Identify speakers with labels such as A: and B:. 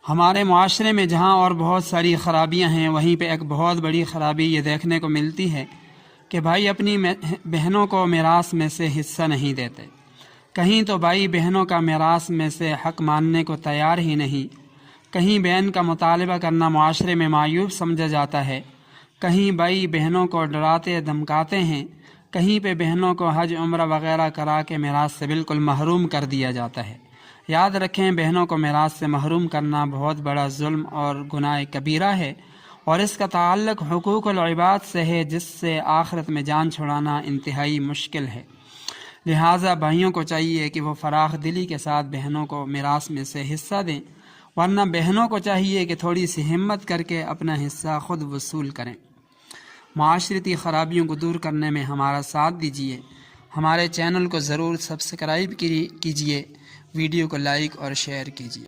A: हमारे माशरे में जहाँ और बहुत सारी ख़राबियाँ हैं, वहीं पे एक बहुत बड़ी ख़राबी ये देखने को मिलती है कि भाई अपनी बहनों को मिरास में से हिस्सा नहीं देते। कहीं तो भाई बहनों का मिरास में से हक़ मानने को तैयार ही नहीं, कहीं बहन का मुतालबा करना माशरे में मायूब समझा जाता है, कहीं भाई बहनों को डराते धमकाते हैं, कहीं पे बहनों को हज उम्रा वग़ैरह करा के मिरास से बिल्कुल महरूम कर दिया जाता है। याद रखें, बहनों को मिरास से महरूम करना बहुत बड़ा जुल्म और गुनाह कबीरा है और इसका ताल्लुक़ हुकूकुल इबाद से है, जिससे आखिरत में जान छुड़ाना इंतहाई मुश्किल है। लिहाजा भाइयों को चाहिए कि वो फ़राख दिली के साथ बहनों को मिरास में से हिस्सा दें, वरना बहनों को चाहिए कि थोड़ी सी हिम्मत करके अपना हिस्सा ख़ुद वसूल करें। माशरती ख़राबियों को दूर करने में हमारा साथ दीजिए। हमारे चैनल को ज़रूर सब्सक्राइब कीजिए, वीडियो को लाइक और शेयर कीजिए।